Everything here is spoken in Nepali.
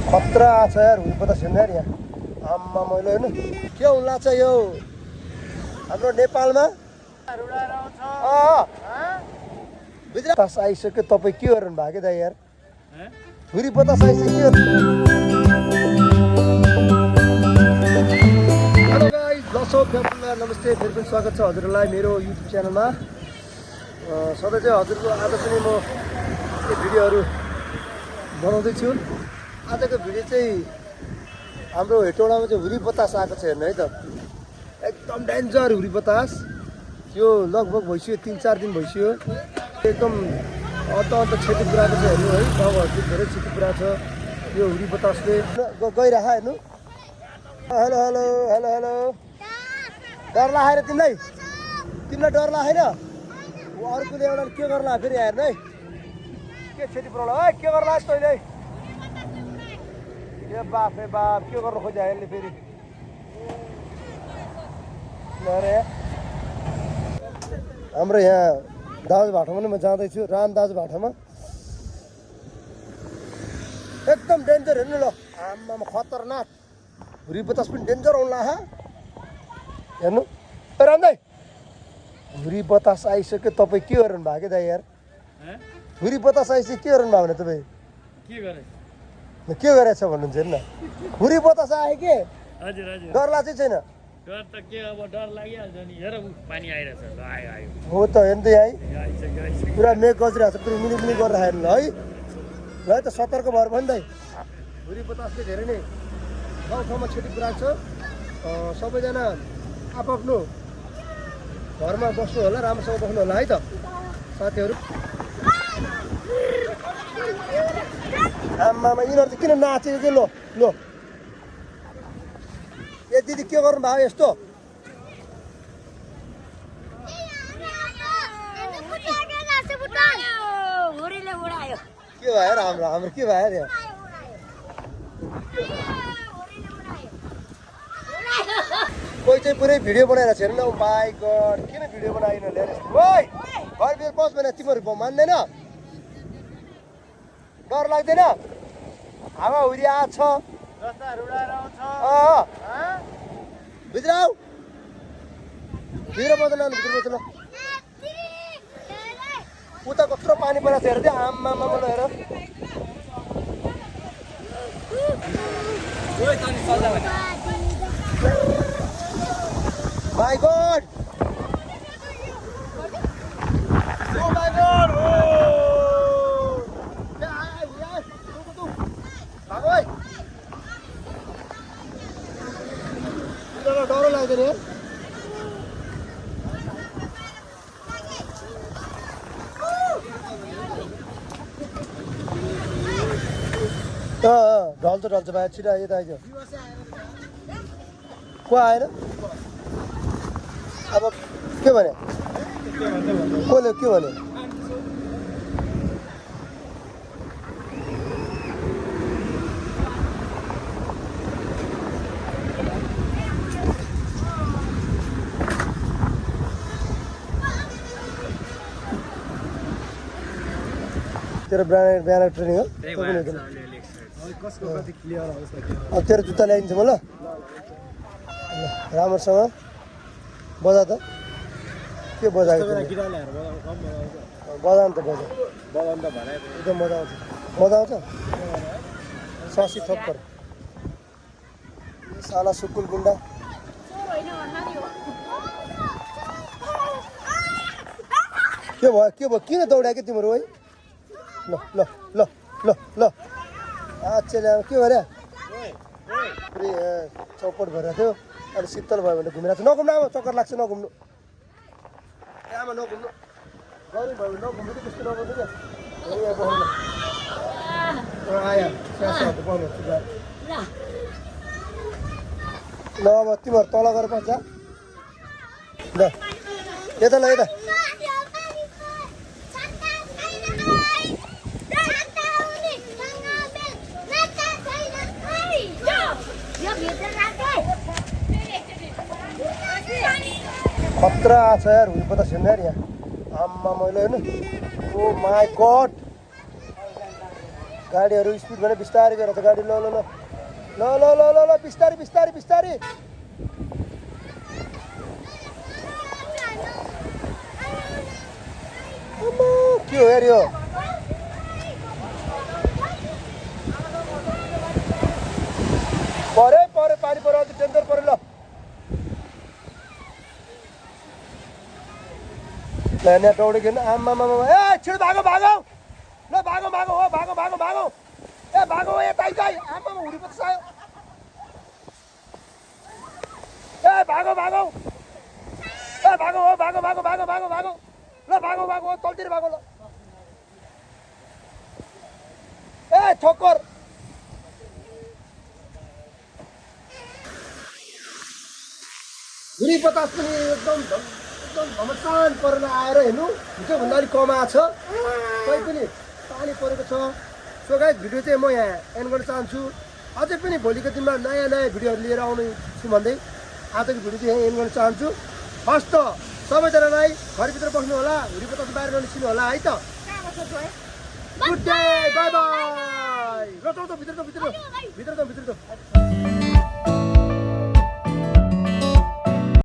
खतरा छ यार हुनु पता छैन यार यहाँ आम्मा मैले होइन के हुन्ला छ यो हाम्रो नेपालमा बतास आइसक्यो तपाईँ के गर्नु भएको दाइ यार हुरी बतास आइसक्यो हेलो गाइस दर्शक फ्यामिलीलाई नमस्ते फेरि पनि स्वागत छ हजुरहरूलाई मेरो युट्युब च्यानलमा सधैँ चाहिँ हजुरको आज पनि म भिडियोहरू बनाउँदैछु आजको भिडियो चाहिँ हाम्रो हेटौडामा चाहिँ हुरी बतास आएको छ हेर्नु है त एकदम डेन्जर हुरी बतास यो लगभग भइसक्यो 3-4 दिन भइसक्यो एकदम अन्त क्षति पुऱ्याएको छ हेर्नु है गाउँघरतिर धेरै क्षति पुऱ्याएको छ यो हुरी बतासले गइरह हेर्नु हेलो हेलो हेलो हेलो डर लागेर तिमीलाई डर लागेन अर्कोले एउटा के गर्ला फेरि हेर्नु है के क्षति पुऱ्याउला है के गर्ला तैँले ए बाप रे बाप के गर्नु खोज्यो यसले फेरि अरे हाम्रो यहाँ दाजु भाटामा नि म जाँदैछु राम दाजु भाटामा एकदम डेन्जर हेर्नु ल आम्मामा खतरनाक हुरी बतास पनि डेन्जर आउला हेर्नु ए राम दाइ हुरी बतास आइसक्यो तपाईँ के गर्नु भएको दाइ यार हुरी बतास आइसक्यो के गर्नु भएको भने तपाईँ के गरेछ भन्नुहुन्छ हेर्नु न हुरी बतास आयो के हजुर हजुर डर लाग्छ छैन डर त के अब डर लागिहाल्छ नि हेर पानी आइरहेछ ल आयो आयो हो त हेर्दै है आइसक्यो पुरा मेघ गजिरहेको छ पुरा मिलिमिली गरेर हेर्नु है ल है त सतर्क भएर पनि दाइ हुरी बतासले धेरै नै गाउँ ठाउँमा क्षति पुऱ्याएको छ सबैजना आफ्नो घरमा बस्नु होला राम्रोसँग बस्नु होला है त साथीहरू आम्मामा यिनीहरू चाहिँ किन नाचेको चाहिँ लो ए दिदी के गर्नु भयो यस्तो के भयो र हाम्रो के भयो यहाँ कोही चाहिँ पुरै भिडियो बनाएर छ हेर्नु माई गड किन भिडियो बनाइन ल्याएर ओइ घरभित्र बस भने तिमीहरू मान्दैन डर लाग्दैन हावा हुरी आछ भित्र आऊ भित्र बस्दैन भित्र बस्दैन उता कत्रो पानी परेको छ हेर त्यो आम्मामा हेर my God oh my God डर लाग्दैन ढल्छ भाइ छिटो यता आइज को आएर अब के भने कसले के भने तेरो ब्यानर ट्रेनिङ हो अब तेरो जुत्ता ल्याइदिन्छु म ल राम्रोसँग बजा त के बजाएको बजाउनु त एकदम मजा आउँछ ससी थप्पर साला सुकुल गुन्डा के भयो किन दौड्या कि तिमीहरू है ल ल ल ल ल अच्छा के गरे पुरै चौपट भएर थियो अनि शीतल भयो भने घुमिरहेको छ नघुम्नु अब चक्कर लाग्छ नघुम्नु आमा नघुम्नु गरौँ भयो भने नघुम्नु कि त्यस्तो नगर्नु क्या यहाँ बस्नु आयो पाउनु ल अब तिमीहरू तल गएर बस्छ ल यता ल यता खतरा छ यार हुनु पता छैन यार यहाँ आम्मा मैले होइन ओ माई गड गाडीहरू स्पिड भने बिस्तारै गर त गाडी ल ल ल ल ल ल ल ल बिस्तारै बिस्तारै बिस्तारै के हो यार यो परे परे पानी पऱ्यो अझ टेन्डर पऱ्यो ल यहाँ दौडी किन आमा ए छिटो भागो भागो ल भागो भागो हो भागो भागो भागो ए भागो ए ताइ ताइ आमा हुडी पो आयो ए भागो भागो ए भागो हो भागो भागो भागो भागो भागो ल भागो भागो तलतिर भागो ल ए ठोक्कर हुडी बतास पनि एकदम घमसान परेर आएर हेर्नु हिजोभन्दा अलिक कम आएको छ कोही पनि पानी परेको छ सो गाइस भिडियो चाहिँ म यहाँ एन्ड गर्न चाहन्छु अझै पनि भोलिको दिनमा नयाँ नयाँ भिडियोहरू लिएर आउने छु भन्दै आजको भिडियो चाहिँ यहाँ एन्ड गर्न चाहन्छु फर्स्ट त सबैजनालाई घरभित्र बस्नु होला हुडी बतास बाहिर ननिस्किनु होला है त गुड डे बाई बाई ल भित्र भित्र भित्र